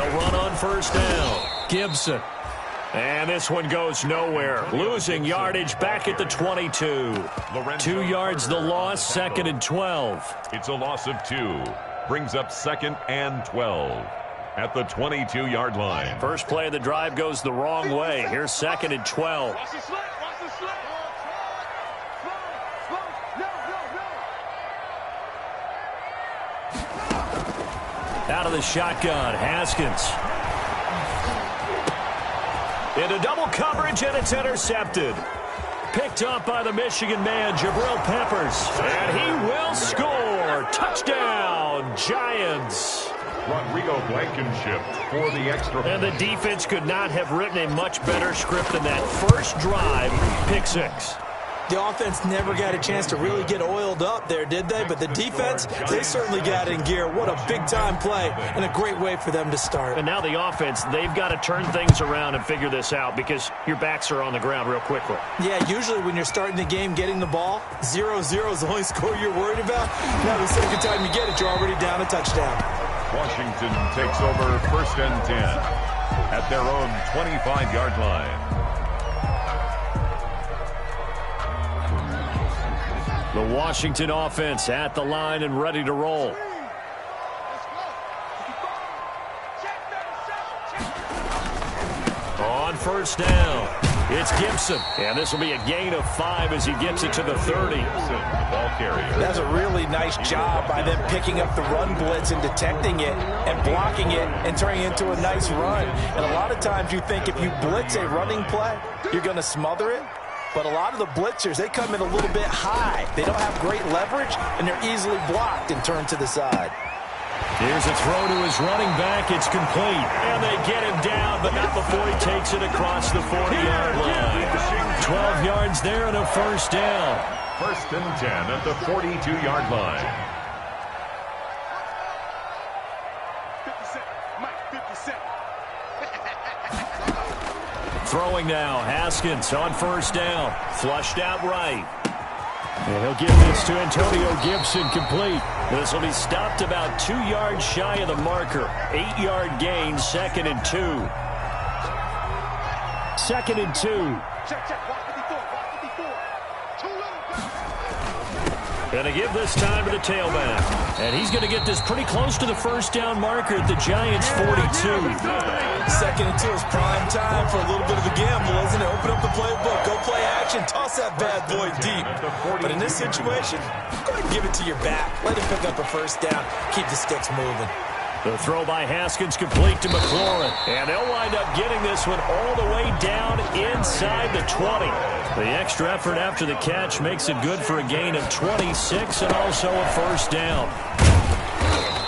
They'll run on first down. Gibson. And this one goes nowhere. Losing yardage back at the 22. 2 yards the loss, 2nd and 12. It's a loss of 2. Brings up 2nd and 12 at the 22-yard line. First play of the drive goes the wrong way. Here's 2nd and 12. Out of the shotgun, Haskins. Into double coverage, and it's intercepted. Picked up by the Michigan man, Jabril Peppers. And he will score. Touchdown, Giants. Rodrigo Blankenship for the extra. And the defense could not have written a much better script than that first drive, pick 6. The offense never got a chance to really get oiled up there, did they? But the defense, they certainly got in gear. What a big-time play and a great way for them to start. And now the offense, they've got to turn things around and figure this out because your backs are on the ground real quickly. Yeah, usually when you're starting the game getting the ball, 0-0 is the only score you're worried about. Now the second time you get it, you're already down a touchdown. Washington takes over 1st and 10 at their own 25-yard line. The Washington offense at the line and ready to roll. On first down, it's Gibson. And this will be a gain of 5 as he gets it to the 30. Ball carrier. That's a really nice job by them picking up the run blitz and detecting it and blocking it and turning it into a nice run. And a lot of times you think if you blitz a running play, you're going to smother it. But a lot of the blitzers, they come in a little bit high. They don't have great leverage, and they're easily blocked and turned to the side. Here's a throw to his running back. It's complete. And they get him down, but not before he takes it across the 40-yard line. 12 yards there and a first down. 1st and 10 at the 42-yard line. 50 Cent. Throwing now, Haskins on first down. Flushed out right. And he'll give this to Antonio Gibson complete. This will be stopped about 2 yards shy of the marker. 8-yard gain, 2nd and 2. 2nd and 2. Check. Watch 54. Too little. Going to give this time to the tailback. And he's going to get this pretty close to the first down marker at the Giants' 42. 2nd and 2 is prime time for a little bit of a gamble, isn't it? Open up the playbook, go play action, toss that bad boy deep. But in this situation, go ahead and give it to your back. Let him pick up a first down. Keep the sticks moving. The throw by Haskins complete to McLaurin. And they'll wind up getting this one all the way down inside the 20. The extra effort after the catch makes it good for a gain of 26 and also a first down.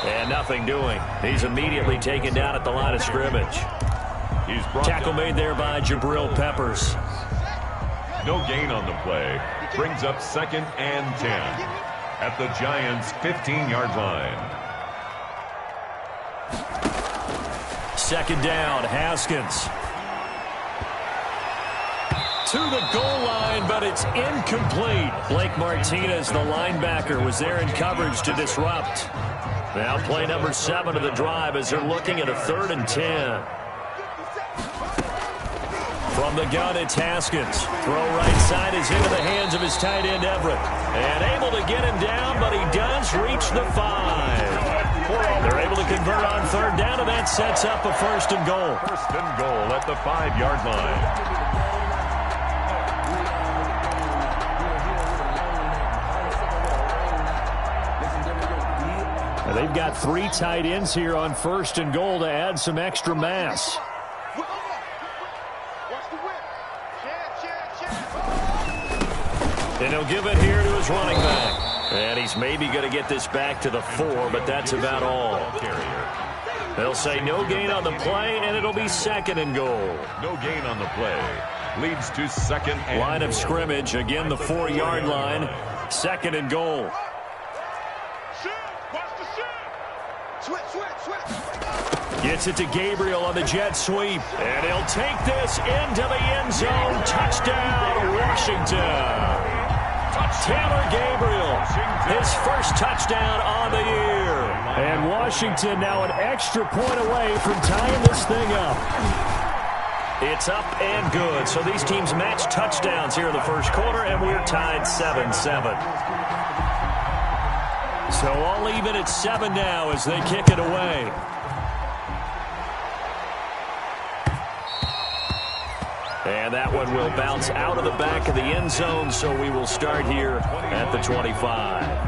And nothing doing. He's immediately taken down at the line of scrimmage. Tackle made there by Jabril Peppers. No gain on the play. Brings up 2nd and 10 at the Giants' 15-yard line. 2nd down, Haskins. To the goal line, but it's incomplete. Blake Martinez, the linebacker, was there in coverage to disrupt. Now play number 7 of the drive as they're looking at a 3rd and 10. From the gun, it's Haskins. Throw right side is into the hands of his tight end, Everett. And able to get him down, but he does reach the 5. They're able to convert on 3rd down, and that sets up a 1st and goal. 1st and goal at the 5-yard line. And they've got 3 tight ends here on 1st and goal to add some extra mass. And he'll give it here to his running back. And he's maybe going to get this back to the 4, but that's about all. They'll say no gain on the play, and it'll be 2nd and goal. No gain on the play. Leads to 2nd and line of goal. scrimmage, again the 4-yard line. 2nd and goal. Gets it to Gabriel on the jet sweep. And he'll take this into the end zone. Touchdown, Washington. Taylor Gabriel, his first touchdown on the year. And Washington now an extra point away from tying this thing up. It's up and good. So these teams match touchdowns here in the first quarter, and we're tied 7-7. So all even at 7 now as they kick it away. And that one will bounce out of the back of the end zone, so we will start here at the 25.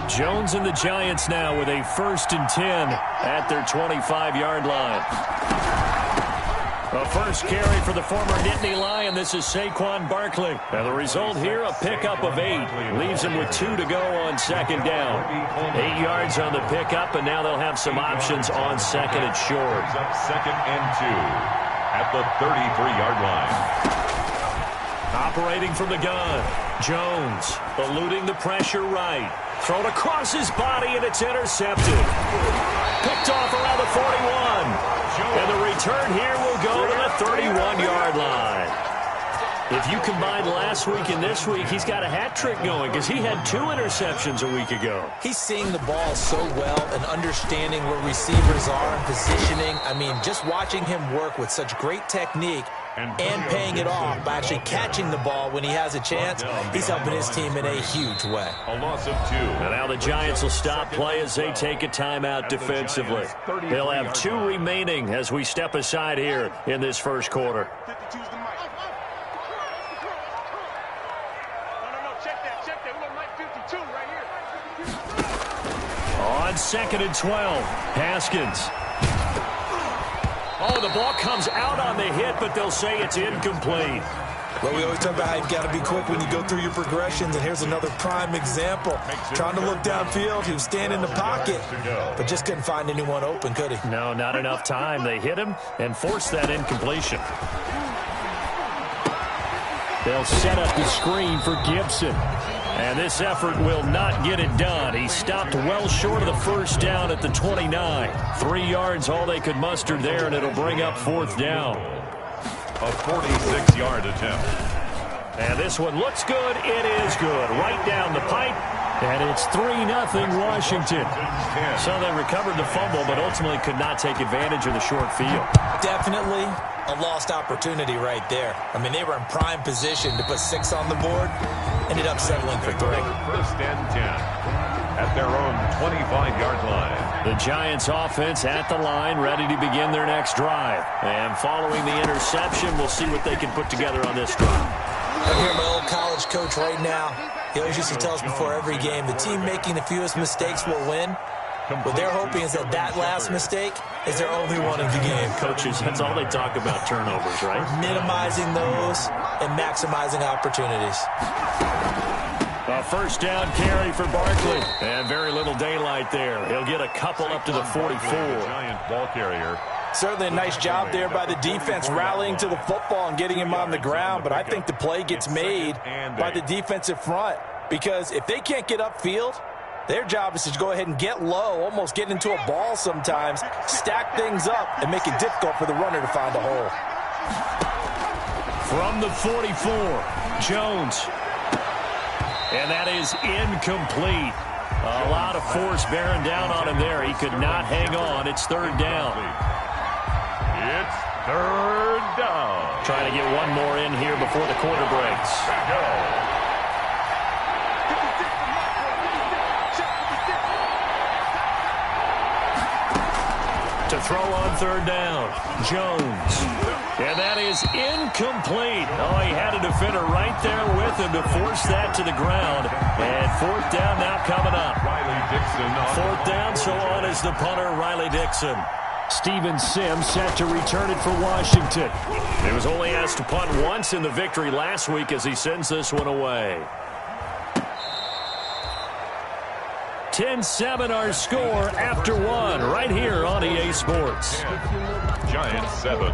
Jones and the Giants now with a 1st and 10 at their 25-yard line. A first carry for the former Nittany Lion. This is Saquon Barkley. And the result here, a pickup of 8. Leaves him with 2 to go on 2nd down. 8 yards on the pickup, and now they'll have some options on 2nd and short. Up 2nd and 2 at the 33-yard line. Operating from the gun. Jones eluding the pressure right. Thrown across his body, and it's intercepted. Picked off around the 41. And the return here will go to the 31-yard line. If you combine last week and this week, he's got a hat trick going because he had 2 interceptions a week ago. He's seeing the ball so well and understanding where receivers are and positioning. I mean, just watching him work with such great technique and paying it off by actually catching the ball when he has a chance, he's helping his team in a huge way. A loss of 2. And now the Giants will stop play as they take a timeout defensively. They'll have 2 remaining as we step aside here in this first quarter. On 2nd and 12, Haskins. Oh, the ball comes out on the hit, but they'll say it's incomplete. Well, we always talk about how you've got to be quick when you go through your progressions, and here's another prime example. Trying to look downfield, he was standing in the pocket, but just couldn't find anyone open, could he? No, not enough time. They hit him and forced that incompletion. They'll set up the screen for Gibson. And this effort will not get it done. He stopped well short of the first down at the 29. 3 yards, all they could muster there, and it'll bring up 4th down. A 46-yard attempt. And this one looks good. It is good. Right down the pipe. And it's 3-0 Washington. So they recovered the fumble, but ultimately could not take advantage of the short field. Definitely a lost opportunity right there. I mean, they were in prime position to put 6 on the board. Ended up settling for 3. 1st and 10 at their own 25-yard line. The Giants offense at the line, ready to begin their next drive. And following the interception, we'll see what they can put together on this drive. I hear my old college coach right now. He always used to tell us before every game, the team making the fewest mistakes will win. What they're hoping is that last mistake is their only one of the game. Coaches, that's all they talk about, turnovers, right? Minimizing those and maximizing opportunities. A first down carry for Barkley. And very little daylight there. He'll get a couple up to the 44. Giant ball carrier. Certainly a nice job there by the defense rallying to the football and getting him on the ground. But I think the play gets made by the defensive front. Because if they can't get upfield, their job is to go ahead and get low, almost get into a ball sometimes, stack things up, and make it difficult for the runner to find a hole. From the 44, Jones. And that is incomplete. A lot of force bearing down on him there. He could not hang on. It's 3rd down. It's 3rd down. Trying to get one more in here before the quarter breaks. To throw on 3rd down, Jones. And that is incomplete. Oh, he had a defender right there with him to force that to the ground. And 4th down now coming up. Riley Dixon. 4th down, so on is the punter, Riley Dixon. Steven Sims set to return it for Washington. He was only asked to punt once in the victory last week as he sends this one away. 10-7 our score after 1 right here on EA Sports. Giants 7.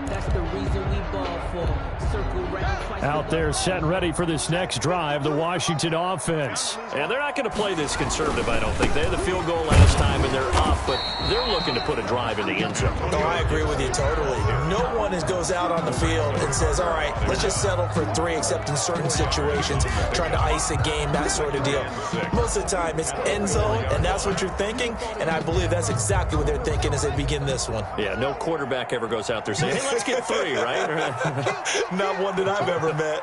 That's the reason we ball for. Circle round twice. Out there set and ready for this next drive, the Washington offense. And they're not going to play this conservative, I don't think. They had the field goal last time, and they're up, but they're looking to put a drive in the end zone. No, I agree with you totally. No one goes out on the field and says, all right, let's just settle for 3, except in certain situations, trying to ice a game, that sort of deal. Most of the time, it's end zone, and that's what you're thinking, and I believe that's exactly what they're thinking as they begin this one. Yeah, no quarterback ever goes out there saying, hey, let's get 3, right? Not one that I've ever met.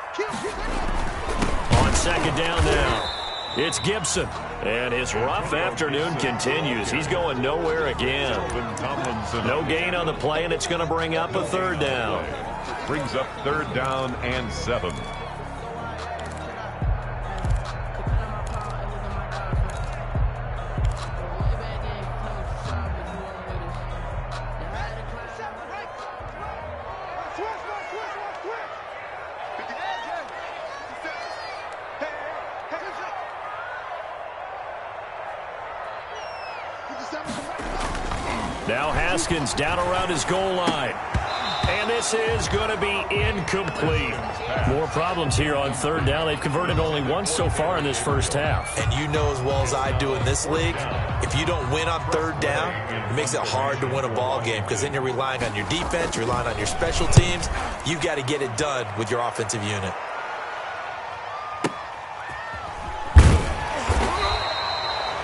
On second down now, it's Gibson. And his rough afternoon continues. He's going nowhere again. No gain on the play, and it's going to bring up a 3rd down. Brings up 3rd down and 7. Now Haskins down around his goal line. And this is going to be incomplete. More problems here on 3rd down. They've converted only once so far in this first half. And you know as well as I do in this league, if you don't win on 3rd down, it makes it hard to win a ball game because then you're relying on your defense, you're relying on your special teams. You've got to get it done with your offensive unit.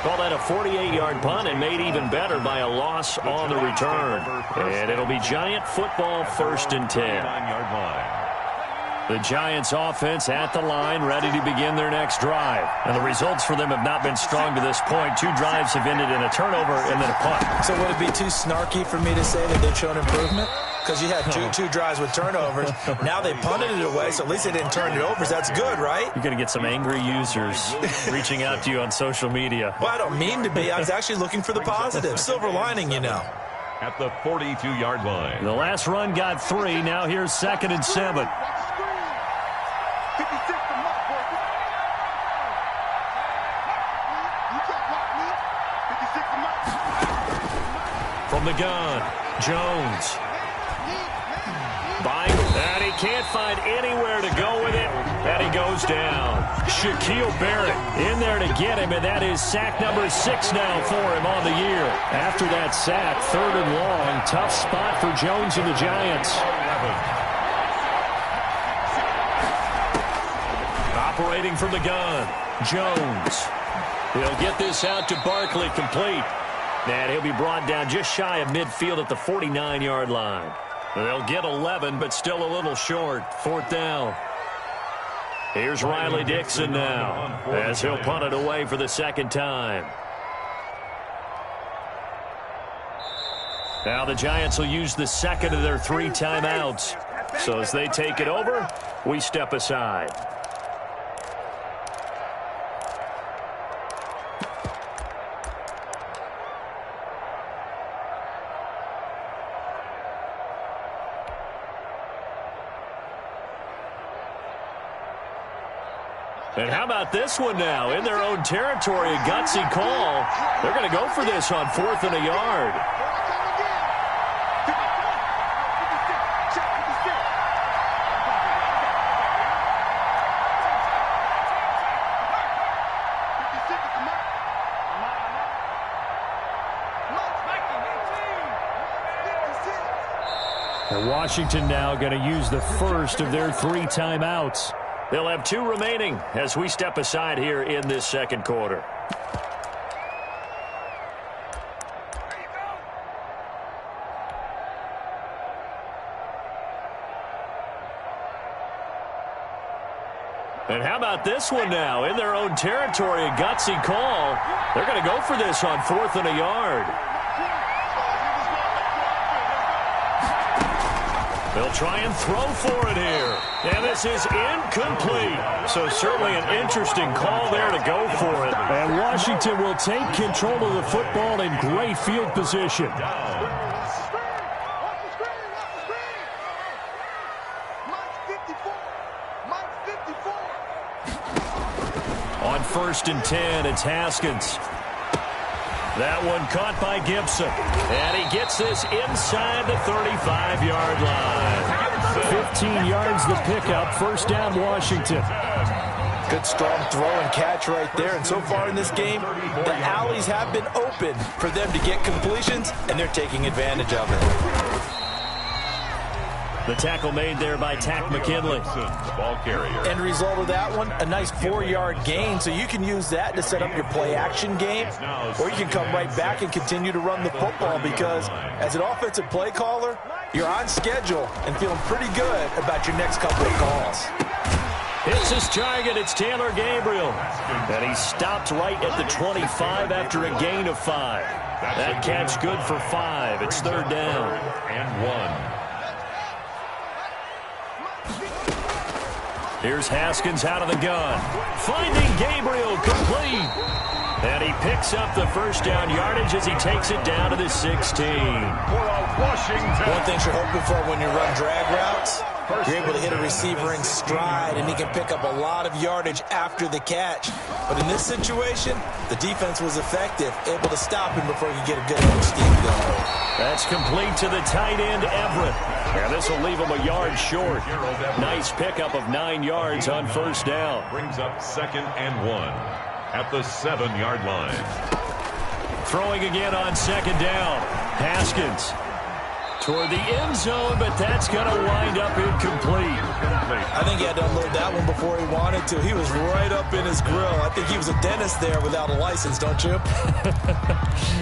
Call that a 48-yard punt and made even better by a loss on the return. And it'll be Giant football 1st and 10. The Giants offense at the line, ready to begin their next drive. And the results for them have not been strong to this point. 2 drives have ended in a turnover and then a punt. So would it be too snarky for me to say that they've shown improvement? Because you had two drives with turnovers. Now they punted it away, so at least they didn't turn it over. So that's good, right? You're going to get some angry users reaching out to you on social media. Well, I don't mean to be. I was actually looking for the positive. Silver lining, you know. At the 42-yard line. The last run got 3. Now here's 2nd and 7. From the gun, Jones. And he can't find anywhere to go with it. And he goes down. Shaquille Barrett in there to get him, and that is sack number 6 now for him on the year. After that sack, 3rd and long, tough spot for Jones and the Giants. Operating from the gun, Jones. He'll get this out to Barkley, complete. And he'll be brought down just shy of midfield at the 49-yard line. They'll get 11, but still a little short. 4th down. Here's Riley Dixon now, as he'll punt it away for the 2nd time. Now the Giants will use the 2nd of their 3 timeouts. So as they take it over, we step aside. And how about this one now? In their own territory, a gutsy call. They're going to go for this on 4th and a yard. And Washington now going to use the first of their 3 timeouts. They'll have 2 remaining as we step aside here in this 2nd quarter. And how about this one now? In their own territory, a gutsy call. They're going to go for this on 4th and a yard. They'll try and throw for it here. And this is incomplete. So certainly an interesting call there to go for it. And Washington will take control of the football in great field position. On 1st and 10, it's Haskins. That one caught by Gibson. And he gets this inside the 35-yard line. 15 yards the pickup. First down, Washington. Good strong throw and catch right there. And so far in this game, the alleys have been open for them to get completions, and they're taking advantage of it. The tackle made there by Tack McKinley. The ball carrier. End result of that one, a nice 4-yard gain. So you can use that to set up your play-action game, or you can come right back and continue to run the football because as an offensive play caller, you're on schedule and feeling pretty good about your next couple of calls. Hits his target. It's Taylor Gabriel. And he stopped right at the 25 after a gain of 5. That catch good for 5. It's third down. And 1. Here's Haskins out of the gun. Finding Gabriel complete. And he picks up the first down yardage as he takes it down to the 16. Washington. One thing you're hoping for when you run drag routes, you're able to hit a receiver in stride, and he can pick up a lot of yardage after the catch. But in this situation, the defense was effective, able to stop him before he could get a good old steam going. That's complete to the tight end, Everett. And this will leave him a yard short. Nice pickup of 9 yards on first down. Brings up second and 1 at the 7-yard line. Throwing again on second down. Haskins toward the end zone, but that's going to wind up incomplete. I think he had to unload that one before he wanted to. He was right up in his grill. I think he was a dentist there without a license, don't you?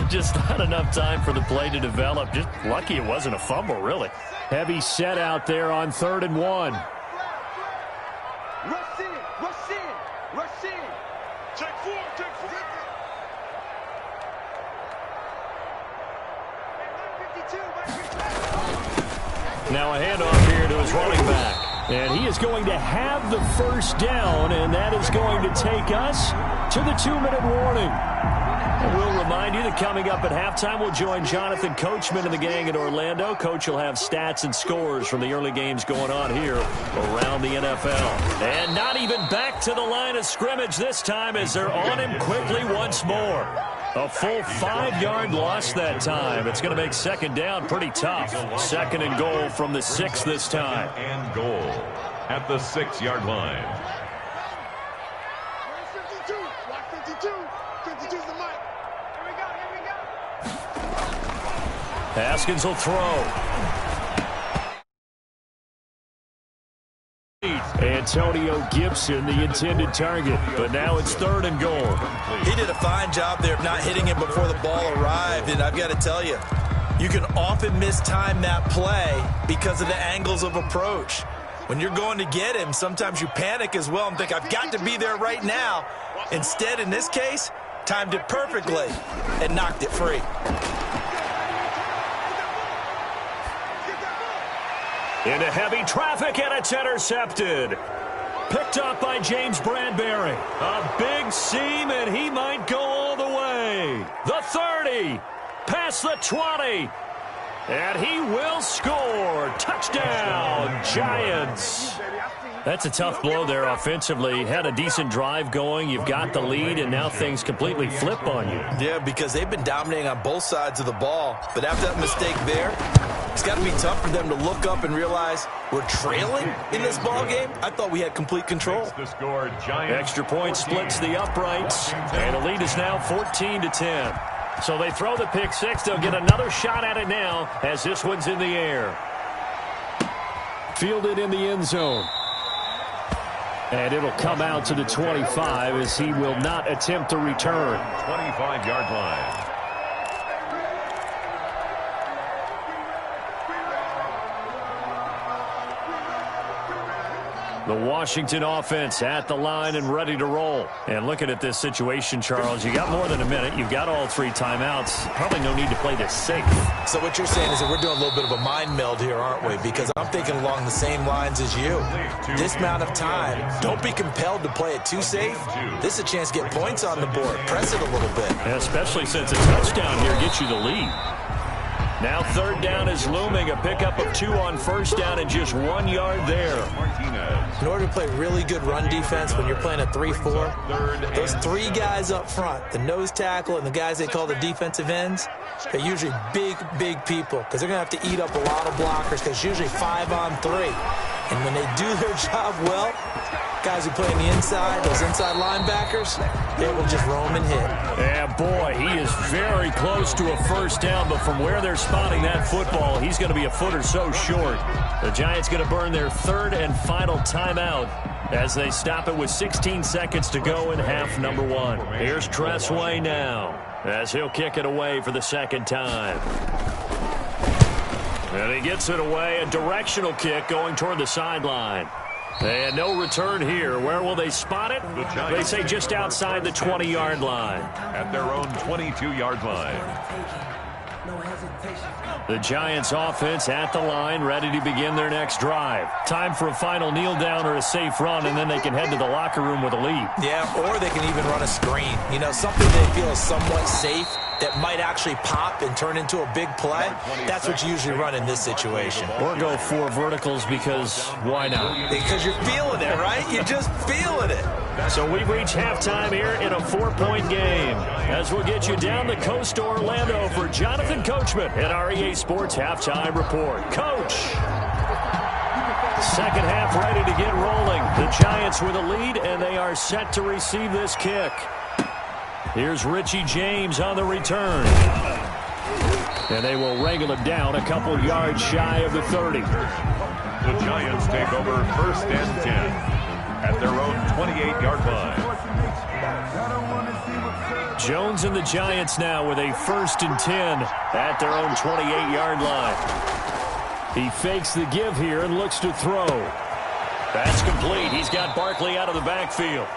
Just not enough time for the play to develop. Just lucky it wasn't a fumble, really. Heavy set out there on 3rd and 1. Rush in, rush in, rush in. Take 4, take 4. Now a handoff here to his running back. And he is going to have the first down, and that is going to take us to the 2-minute warning. And we'll remind you that coming up at halftime, we'll join Jonathan Coachman and the gang in Orlando. Coach will have stats and scores from the early games going on here around the NFL. And not even back to the line of scrimmage this time as they're on him quickly once more. A full 5-yard loss that time. It's going to make second down pretty tough. Second and goal from the 6 this time. And goal at the 6-yard line. 52, watch 52. 52's the mic. Here we go, here we go. Haskins will throw. Antonio Gibson, the intended target, but now it's 3rd and goal. He did a fine job there of not hitting him before the ball arrived, and I've got to tell you, you can often mistime that play because of the angles of approach. When you're going to get him, sometimes you panic as well and think, I've got to be there right now. Instead, in this case, timed it perfectly and knocked it free. Into heavy traffic, and it's intercepted. Picked up by James Bradbury. A big seam, and he might go all the way. The 30, past the 20, and he will score. Touchdown, Giants. That's a tough blow there offensively. Had a decent drive going. You've got the lead, and now things completely flip on you. Yeah, because they've been dominating on both sides of the ball. But after that mistake there, it's got to be tough for them to look up and realize we're trailing in this ball game. I thought we had complete control. Extra point splits the uprights, and the lead is now 14-10. So they throw the pick six. They'll get another shot at it now as this one's in the air. Fielded in the end zone. And it'll come out to the 25 as he will not attempt to return. 25-yard line. The Washington offense at the line and ready to roll. And looking at this situation, Charles, you got more than a minute. You've got all 3 timeouts. Probably no need to play this safe. So what you're saying is that we're doing a little bit of a mind meld here, aren't we? Because I'm thinking along the same lines as you. This amount of time, don't be compelled to play it too safe. This is a chance to get points on the board. Press it a little bit. And especially since a touchdown here gets you the lead. Now third down is looming. A pickup of 2 on first down and just 1 yard there. In order to play really good run defense when you're playing a 3-4, those 3 guys up front, the nose tackle and the guys they call the defensive ends, they're usually big people because they're going to have to eat up a lot of blockers because it's usually 5 on 3. And when they do their job well, guys who play on the inside, those inside linebackers, they will just roam and hit. Yeah, boy, he is very close to a first down, but from where they're spotting that football, he's going to be a foot or so short. The Giants going to burn their 3rd and final timeout as they stop it with 16 seconds to go in half number 1. Here's Tressway now as he'll kick it away for the 2nd time. And he gets it away, a directional kick going toward the sideline. And no return here. Where will they spot it? They say just outside the 20-yard line. At their own 22-yard line. The Giants offense at the line, ready to begin their next drive. Time for a final kneel down or a safe run, and then they can head to the locker room with a lead. Yeah, or they can even run a screen. You know, something they feel is somewhat safe that might actually pop and turn into a big play. That's what you usually run in this situation. Or go 4 verticals because why not? Because you're feeling it, right? You're just feeling it. So we've reached halftime here in a 4-point game. As we'll get you down the coast to Orlando for Jonathan Coachman at our EA Sports Halftime Report. Coach! Second half ready to get rolling. The Giants with a lead, and they are set to receive this kick. Here's Richie James on the return. And they will wrangle it down a couple yards shy of the 30. The Giants take over 1st and 10 at their own 28-yard line. Jones and the Giants now with a 1st and 10 at their own 28-yard line. He fakes the give here and looks to throw. That's complete. He's got Barkley out of the backfield.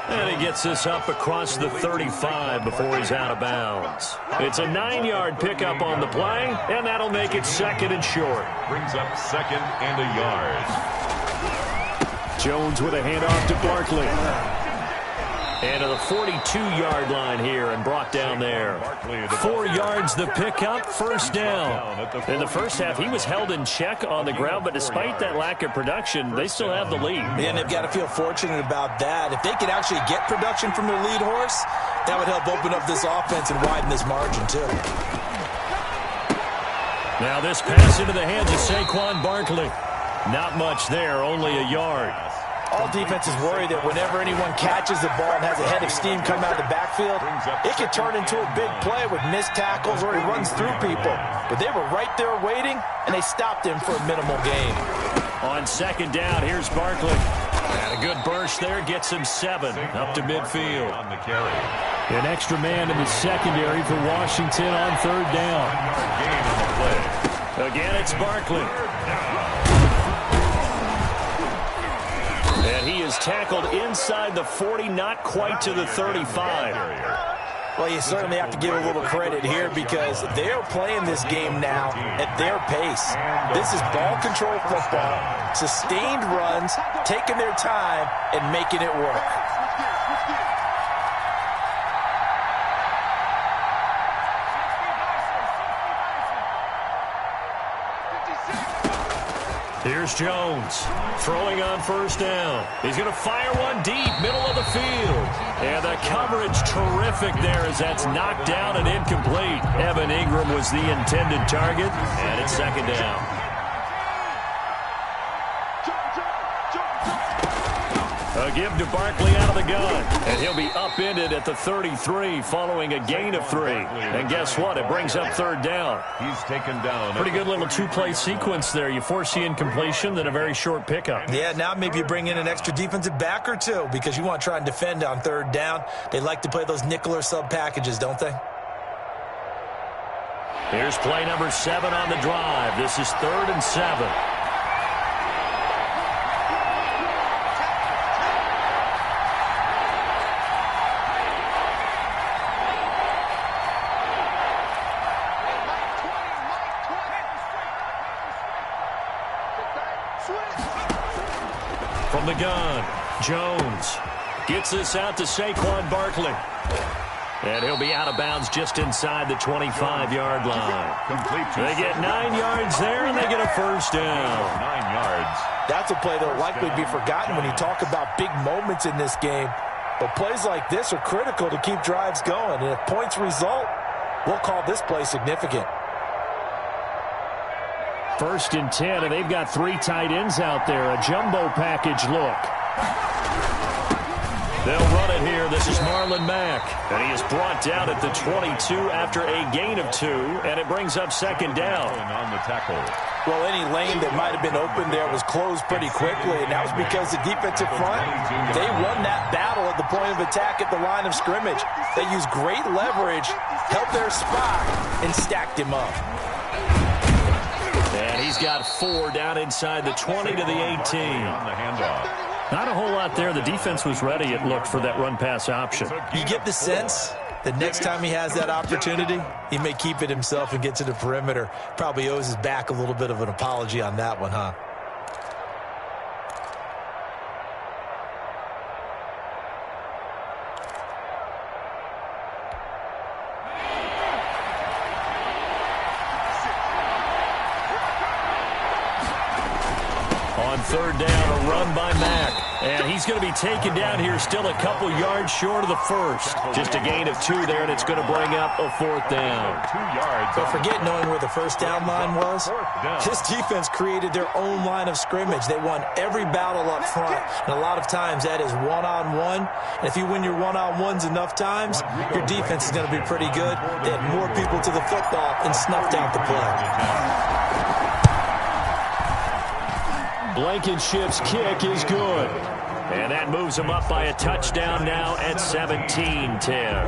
And he gets this up across the 35 before he's out of bounds. It's a 9-yard pickup on the play, and that'll make it 2nd and short. Brings up 2nd and a yard. Jones with a handoff to Barkley. And to the 42-yard line here and brought down there. 4 yards the pickup, 1st down. In the first half, he was held in check on the ground, but despite that lack of production, they still have the lead. And they've got to feel fortunate about that. If they could actually get production from their lead horse, that would help open up this offense and widen this margin, too. Now this pass into the hands of Saquon Barkley. Not much there, only a yard. All defenses worry that whenever anyone catches the ball and has a head of steam come out of the backfield, it could turn into a big play with missed tackles or he runs through people. But they were right there waiting, and they stopped him for a minimal gain. On 2nd down, here's Barkley. And a good burst there gets him 7 up to midfield. On the carry. An extra man in the secondary for Washington on 3rd down. Gain on the play. Again, it's Barkley. And he is tackled inside the 40, not quite to the 35. Well, you certainly have to give a little credit here because they're playing this game now at their pace. This is ball control football, sustained runs, taking their time, and making it work. Here's Jones, throwing on 1st down. He's going to fire one deep, middle of the field. And the coverage terrific there as that's knocked down and incomplete. Evan Ingram was the intended target, and it's 2nd down. A give to Barkley out of the gun. And he'll be upended at the 33 following a gain of 3. And guess what? It brings up 3rd down. He's taken down. Pretty good little 2-play sequence there. You force the incompletion, then a very short pickup. Yeah, now maybe you bring in an extra defensive back or 2 because you want to try and defend on 3rd down. They like to play those nickel or sub packages, don't they? Here's play number 7 on the drive. This is 3rd and 7. From the gun, Jones gets this out to Saquon Barkley. And he'll be out of bounds just inside the 25-yard line. They get 9 yards there, and they get a first down. 9 yards. That's a play that will likely be forgotten when you talk about big moments in this game. But plays like this are critical to keep drives going. And if points result, we'll call this play significant. 1st and 10, and they've got 3 tight ends out there. A jumbo package look. They'll run it here. This is Marlon Mack. And he is brought down at the 22 after a gain of 2, and it brings up 2nd down. On the tackle. Well, any lane that might have been open there was closed pretty quickly, and that was because the defensive front, they won that battle at the point of attack at the line of scrimmage. They used great leverage, held their spot, and stacked him up. And he's got 4 down inside the 20 to the 18. On the handoff. Not a whole lot there. The defense was ready, it looked, for that run-pass option. You get the sense that next time he has that opportunity, he may keep it himself and get to the perimeter. Probably owes his back a little bit of an apology on that one, huh? On 3rd down, a run by Mack. And he's going to be taken down here, still a couple yards short of the first. Just a gain of 2 there, and it's going to bring up a 4th down. 2 yards. But forget knowing where the first down line was. This defense created their own line of scrimmage. They won every battle up front. And a lot of times that is one-on-one. And if you win your one-on-ones enough times, your defense is going to be pretty good. They had more people to the football and snuffed out the play. Blankenship's kick is good. And that moves him up by a touchdown now at 17-10.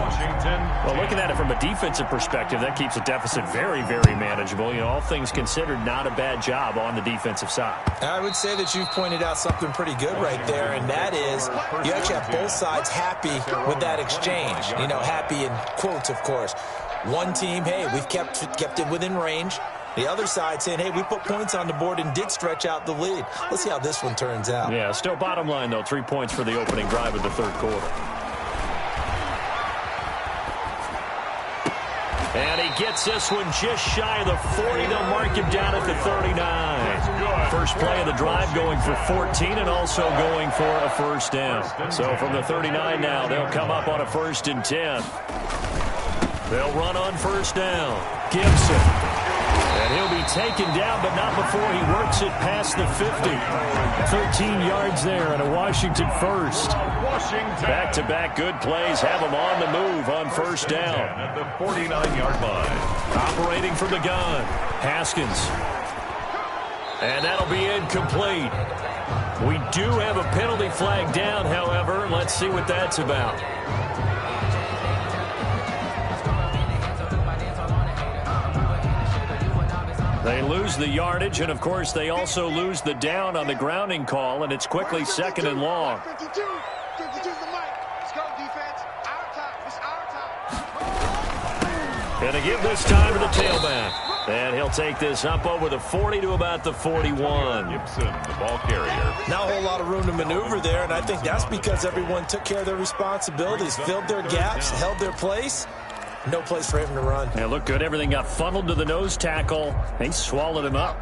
Well, looking at it from a defensive perspective, that keeps the deficit very, very manageable. You know, all things considered, not a bad job on the defensive side. I would say that you've pointed out something pretty good right there, and that is you actually have both sides happy with that exchange. You know, happy in quotes, of course. One team, hey, we've kept it within range. The other side saying, hey, we put points on the board and did stretch out the lead. Let's see how this one turns out. Yeah, still bottom line, though. 3 points for the opening drive of the 3rd quarter. And he gets this one just shy of the 40. They'll mark him down at the 39. First play of the drive going for 14 and also going for a first down. So from the 39 now, they'll come up on a 1st and 10. They'll run on 1st down. Gibson. And he'll be taken down, but not before he works it past the 50. 13 yards there and a Washington first. Back-to-back good plays have him on the move on 1st down. At the 49-yard line. Operating from the gun, Haskins. And that'll be incomplete. We do have a penalty flag down, however. Let's see what that's about. They lose the yardage, and, of course, they also lose the down on the grounding call, and it's quickly 2nd and long. 52's the mic. Let's go, defense. Our time. It's our time. And they give this time to the tailback. And he'll take this up over the 40 to about the 41. Gibson, the ball carrier. Not a whole lot of room to maneuver there, and I think that's because everyone took care of their responsibilities, filled their gaps, held their place. No place for him to run. Yeah, looked good. Everything got funneled to the nose tackle. They swallowed him up.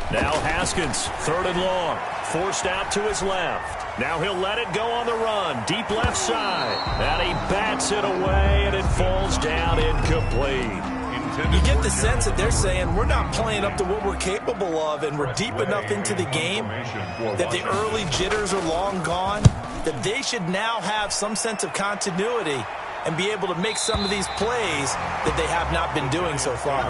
Now Haskins, 3rd and long. Forced out to his left. Now he'll let it go on the run. Deep left side. And he bats it away, and it falls down incomplete. You get the sense that they're saying we're not playing up to what we're capable of, and we're deep enough into the game that the early jitters are long gone, that they should now have some sense of continuity and be able to make some of these plays that they have not been doing so far.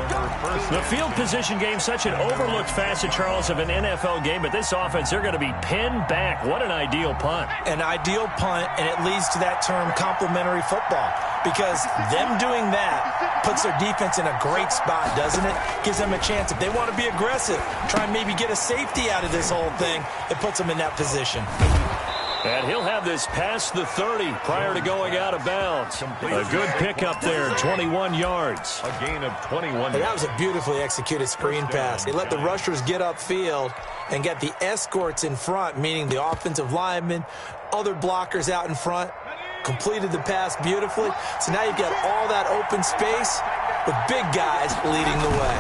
The field position game, such an overlooked facet, Charles, of an NFL game, but this offense, they're going to be pinned back. What an ideal punt. An ideal punt, and it leads to that term complementary football, because them doing that puts their defense in a great spot, doesn't it? Gives them a chance. If they want to be aggressive, try and maybe get a safety out of this whole thing, it puts them in that position. And he'll have this past the 30 prior to going out of bounds. A good pickup there, 21 yards. A gain of 21 That yards. was a beautifully executed screen pass. They let the rushers get upfield and get the escorts in front, meaning the offensive linemen, other blockers out in front, completed the pass beautifully. So now you've got all that open space with big guys leading the way.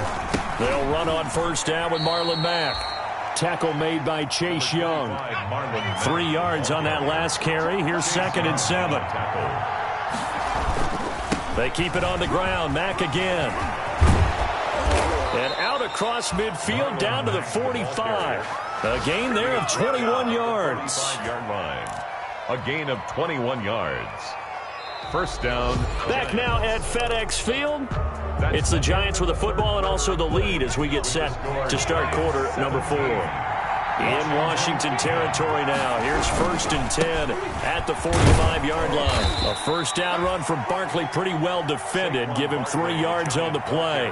They'll run on first down with Marlon Mack. Tackle made by Chase Young. 3 yards on that last carry. Here's 2nd and 7. They keep it on the ground. Mack again. And out across midfield down to the 45. A gain there of 21 yards. 45-yard line. A gain of 21 yards. First down. Back now at FedEx Field. It's the Giants with the football and also the lead as we get set to start quarter number 4. In Washington territory now. Here's 1st and 10 at the 45-yard line. A first down run from Barkley, pretty well defended. Give him 3 yards on the play.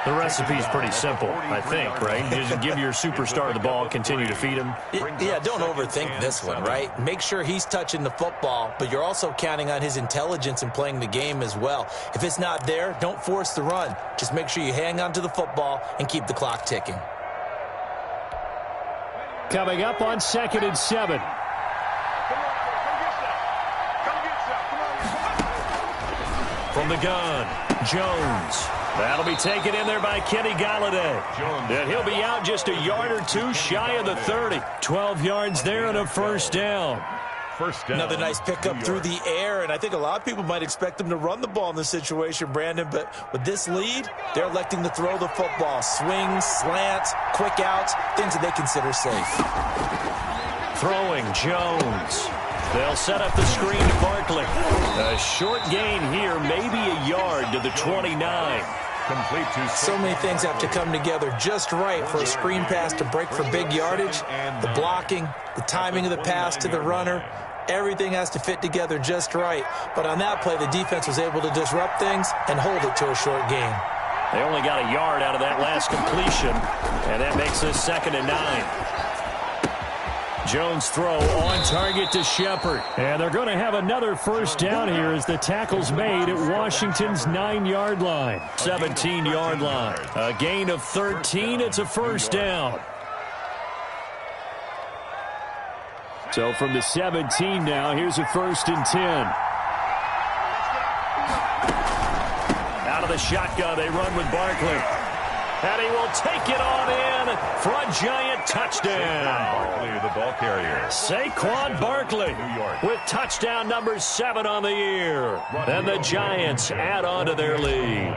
The recipe's pretty simple, I think, right? You just give your superstar the ball, continue to feed him. Yeah, don't overthink this one, right? Make sure he's touching the football, but you're also counting on his intelligence in playing the game as well. If it's not there, don't force the run. Just make sure you hang on to the football and keep the clock ticking. Coming up on 2nd and 7. From the gun, Jones. That'll be taken in there by Kenny Galladay. And he'll be out just a yard or two shy of the 30. 12 yards there and a first down. First down. Another nice pickup through the air, and I think a lot of people might expect them to run the ball in this situation, Brandon, but with this lead, they're electing to throw the football. Swings, slants, quick outs, things that they consider safe. Throwing, Jones. They'll set up the screen to Barkley. A short gain here, maybe a yard to the 29. Complete to So many things have to come together just right for a screen pass to break for big yardage. The blocking, the timing of the pass to the runner, everything has to fit together just right. But on that play, the defense was able to disrupt things and hold it to a short gain. They only got a yard out of that last completion, and that makes this 2nd and 9. Jones throw on target to Shepard. And they're going to have another first down here as the tackle's made at Washington's 9-yard line. 17-yard line. A gain of 13. It's a first down. So from the 17 now, here's a 1st and 10. Out of the shotgun, they run with Barkley. And he will take it on in for a giant touchdown. Barkley, the ball carrier. Saquon Barkley with touchdown number 7 on the year. And the Giants add on to their lead.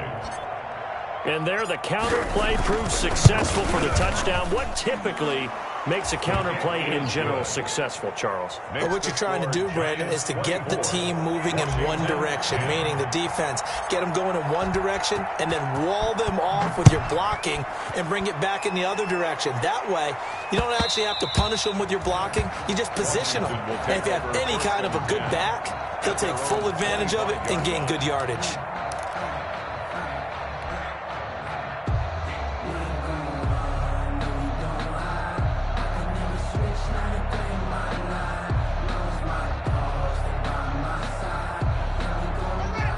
And there the counter play proves successful for the touchdown. What typically makes a counter play in general successful, Charles? But what you're trying to do, Brandon, is to get the team moving in one direction, meaning the defense, get them going in one direction and then wall them off with your blocking and bring it back in the other direction. That way, you don't actually have to punish them with your blocking. You just position them. And if you have any kind of a good back, they'll take full advantage of it and gain good yardage.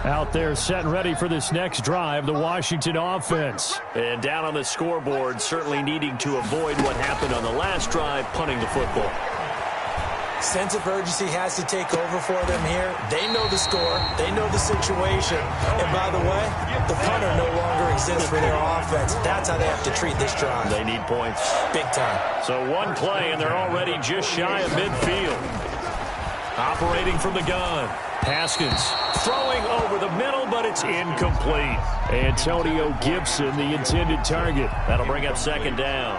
Out there set and ready for this next drive, the Washington offense. And down on the scoreboard, certainly needing to avoid what happened on the last drive, punting the football. Sense of urgency has to take over for them here. They know the score. They know the situation. And by the way, the punter no longer exists for their offense. That's how they have to treat this drive. They need points. Big time. So one play, and they're already just shy of midfield. Operating from the gun. Haskins throwing over the middle, but it's incomplete. Antonio Gibson, the intended target. That'll bring up 2nd down.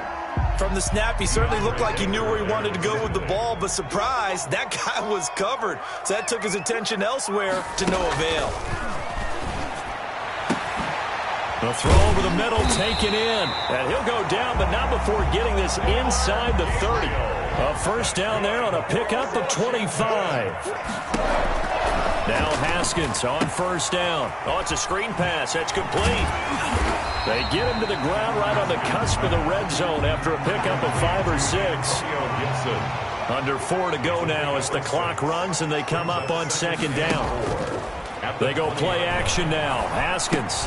From the snap, he certainly looked like he knew where he wanted to go with the ball, but surprise, that guy was covered. So that took his attention elsewhere to no avail. The throw over the middle, taken in. And he'll go down, but not before getting this inside the 30. A first down there on a pickup of 25. Now Haskins on first down. Oh, it's a screen pass. That's complete. They get him to the ground right on the cusp of the red zone after a pickup of 5 or 6. Gibson Under 4 to go now as the clock runs and they come up on second down. They go play action now. Haskins.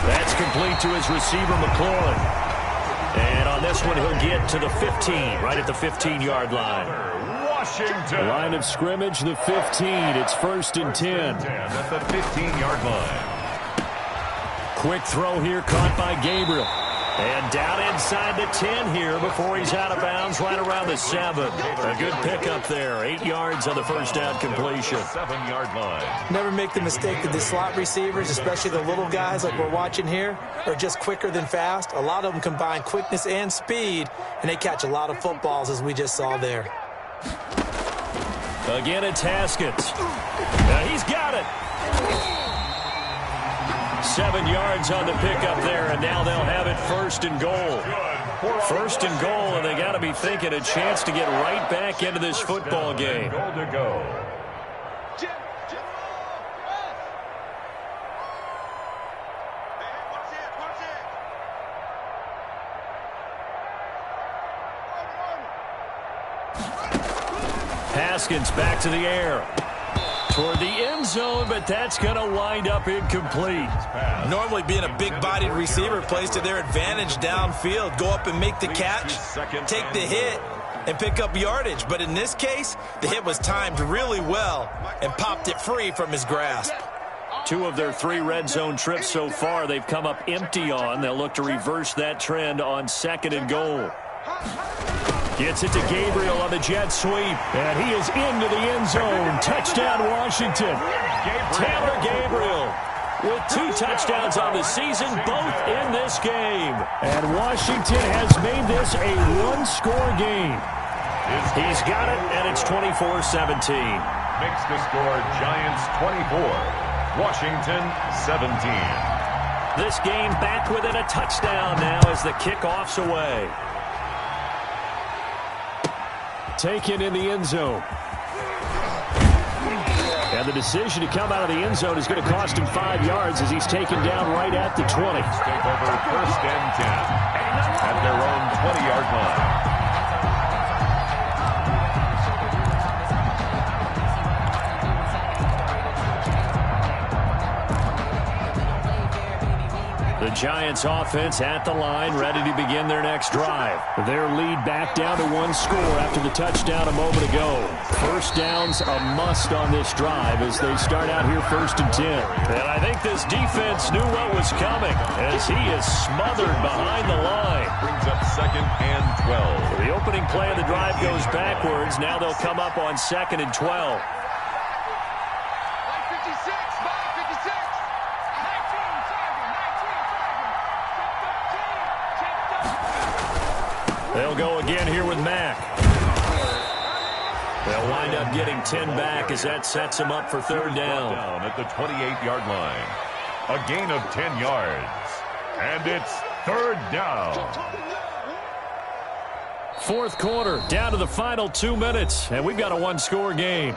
That's complete to his receiver, McLaurin. And on this one, he'll get to the 15, right at the 15-yard line. Washington. Line of scrimmage, the 15. It's 1st and 10. At the 15-yard line. Quick throw here, caught by Gabriel. And down inside the 10 here before he's out of bounds, right around the 7. A good pickup there. 8 yards on the first down completion. 7-yard line. Never make the mistake that the slot receivers, especially the little guys like we're watching here, are just quicker than fast. A lot of them combine quickness and speed, and they catch a lot of footballs, as we just saw there. Again, it's Haskins. He's got it. 7 yards on the pickup there, and now they'll have it 1st and goal. 1st and goal, and they got to be thinking a chance to get right back into this football game. Goal to go. Haskins back to the air. Toward the end zone, but that's going to wind up incomplete. Normally being a big-bodied receiver plays to their advantage downfield. Go up and make the catch, take the hit, and pick up yardage. But in this case, the hit was timed really well and popped it free from his grasp. 2 of their 3 red zone trips so far they've come up empty on. They'll look to reverse that trend on 2nd and goal. Gets it to Gabriel on the jet sweep. And he is into the end zone. Touchdown, Washington. Taylor Gabriel with 2 touchdowns on the season, both in this game. And Washington has made this a 1-score game. He's got it, and it's 24-17. Makes the score Giants 24, Washington 17. This game back within a touchdown now as the kickoff's away. Taken in the end zone. And the decision to come out of the end zone is going to cost him 5 yards as he's taken down right at the 20. Take over 1st and 10 at their own 20-yard line. The Giants offense at the line, ready to begin their next drive. Their lead back down to 1 score after the touchdown a moment ago. First down's a must on this drive as they start out here 1st and 10. And I think this defense knew what was coming as he is smothered behind the line. Brings up 2nd and 12. The opening play of the drive goes backwards. Now they'll come up on 2nd and 12. They'll go again here with Mack. They'll wind up getting 10 back as that sets them up for 3rd down. At the 28-yard line. A gain of 10 yards. And it's 3rd down. 4th quarter, down to the final 2 minutes, and we've got a 1-score game.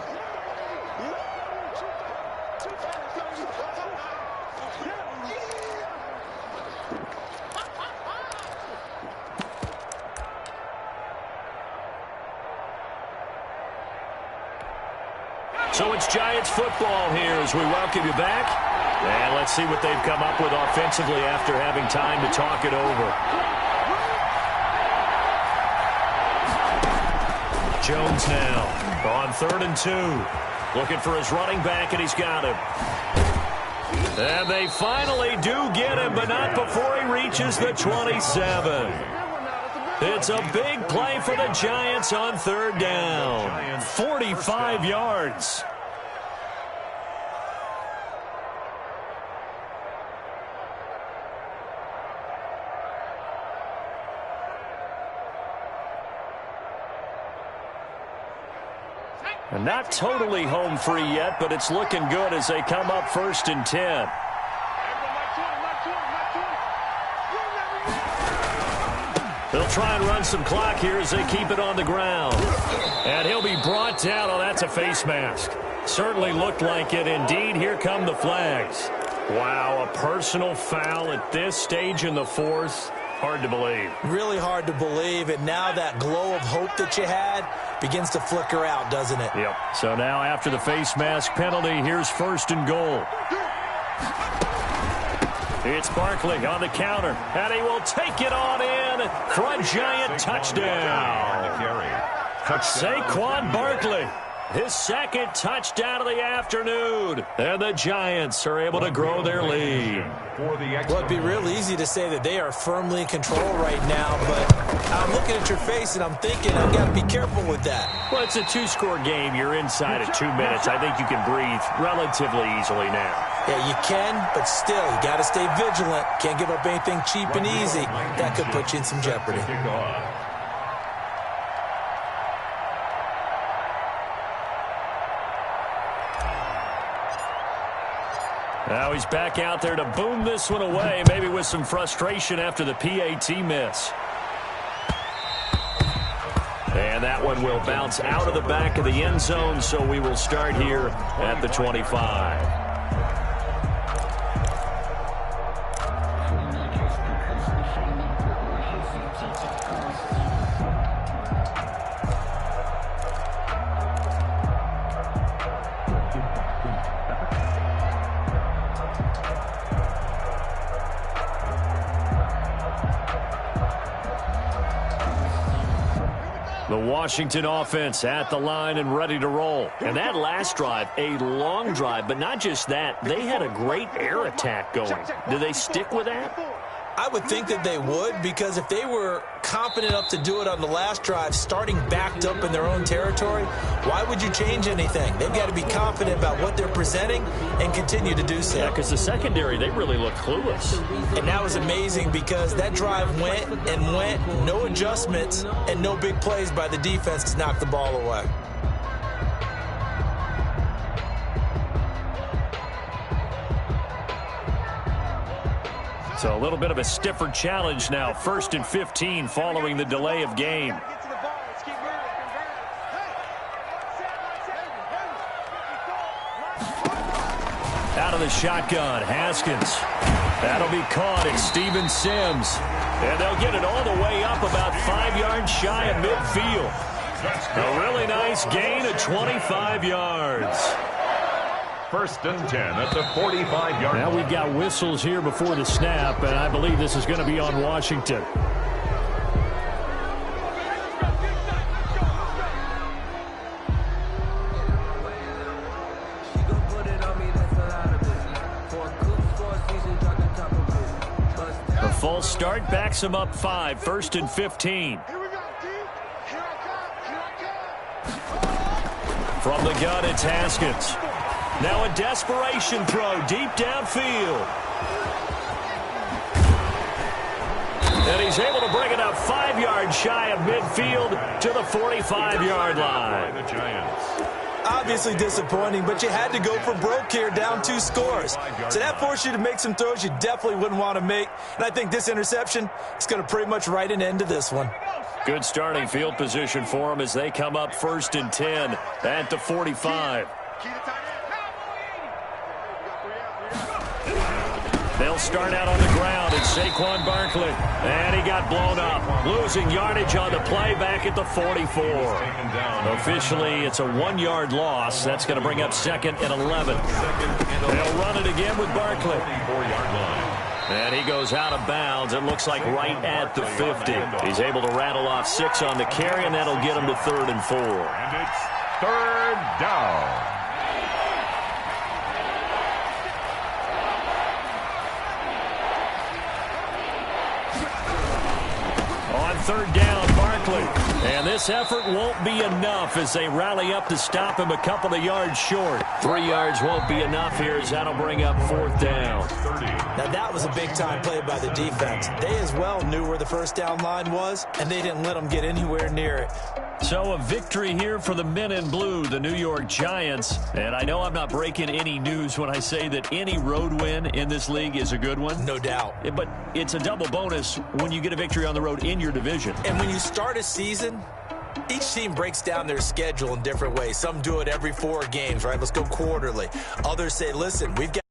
So it's Giants football here as we welcome you back. And let's see what they've come up with offensively after having time to talk it over. Jones now on 3rd and 2. Looking for his running back, and he's got him. And they finally do get him, but not before he reaches the 27. It's a big play for the Giants on 3rd down. 45 yards. And not totally home free yet, but it's looking good as they come up 1st and 10. They'll try and run some clock here as they keep it on the ground. And he'll be brought down. Oh, that's a face mask. Certainly looked like it. Indeed, here come the flags. Wow, a personal foul at this stage in the 4th. hard to believe. Really hard to believe, and now that glow of hope that you had begins to flicker out, doesn't it? Yep. So now after the face mask penalty, here's 1st and goal. It's Barkley on the counter, and he will take it on in for a giant touchdown. Saquon Barkley, his 2nd touchdown of the afternoon, and the Giants are able to grow their lead. Well, it'd be real easy to say that they are firmly in control right now, but I'm looking at your face and I'm thinking I've got to be careful with that. Well, it's a 2-score game. You're inside at 2 minutes. I think you can breathe relatively easily now. Yeah, you can, but still, you got to stay vigilant. Can't give up anything cheap and easy. That could put you in some jeopardy. Now he's back out there to boom this one away, maybe with some frustration after the PAT miss. And that one will bounce out of the back of the end zone, so we will start here at the 25. The Washington offense at the line and ready to roll. And that last drive, a long drive, but not just that. They had a great air attack going. Do they stick with that? I would think that they would, because if they were confident enough to do it on the last drive, starting backed up in their own territory, why would you change anything? They've got to be confident about what they're presenting and continue to do so. Yeah, because the secondary, they really look clueless. And that was amazing because that drive went and went, no adjustments, and no big plays by the defense to knock the ball away. So a little bit of a stiffer challenge now. 1st and 15 following the delay of game. Out of the shotgun, Haskins. That'll be caught. It's Steven Sims. And they'll get it all the way up about 5 yards shy of midfield. A really nice gain of 25 yards. 1st and 10 at the 45-yard line. Now we've got whistles here before the snap, and I believe this is going to be on Washington. The false start backs him up 5, 1st and 15. From the gun, it's Haskins. Now a desperation throw deep downfield. And he's able to bring it up 5 yards shy of midfield to the 45-yard line. The Giants. Obviously disappointing, but you had to go for broke here, down 2 scores. So that forced you to make some throws you definitely wouldn't want to make. And I think this interception is going to pretty much write an end to this one. Good starting field position for them as they come up 1st and 10 at the 45. They'll start out on the ground. It's Saquon Barkley. And he got blown up. Losing yardage on the play back at the 44. Officially, it's a 1-yard loss. That's going to bring up 2nd and 11. They'll run it again with Barkley. And he goes out of bounds. It looks like right at the 50. He's able to rattle off 6 on the carry, and that'll get him to 3rd and 4. And it's 3rd down. On 3rd down, Barkley. And this effort won't be enough as they rally up to stop him a couple of yards short. 3 yards won't be enough here as that'll bring up 4th down. Now that was a big-time play by the defense. They as well knew where the 1st down line was, and they didn't let them get anywhere near it. So a victory here for the men in blue, the New York Giants. And I know I'm not breaking any news when I say that any road win in this league is a good one. No doubt. But it's a double bonus when you get a victory on the road in your division. And when you start a season, each team breaks down their schedule in different ways. Some do it every 4 games, right? Let's go quarterly. Others say, listen, we've got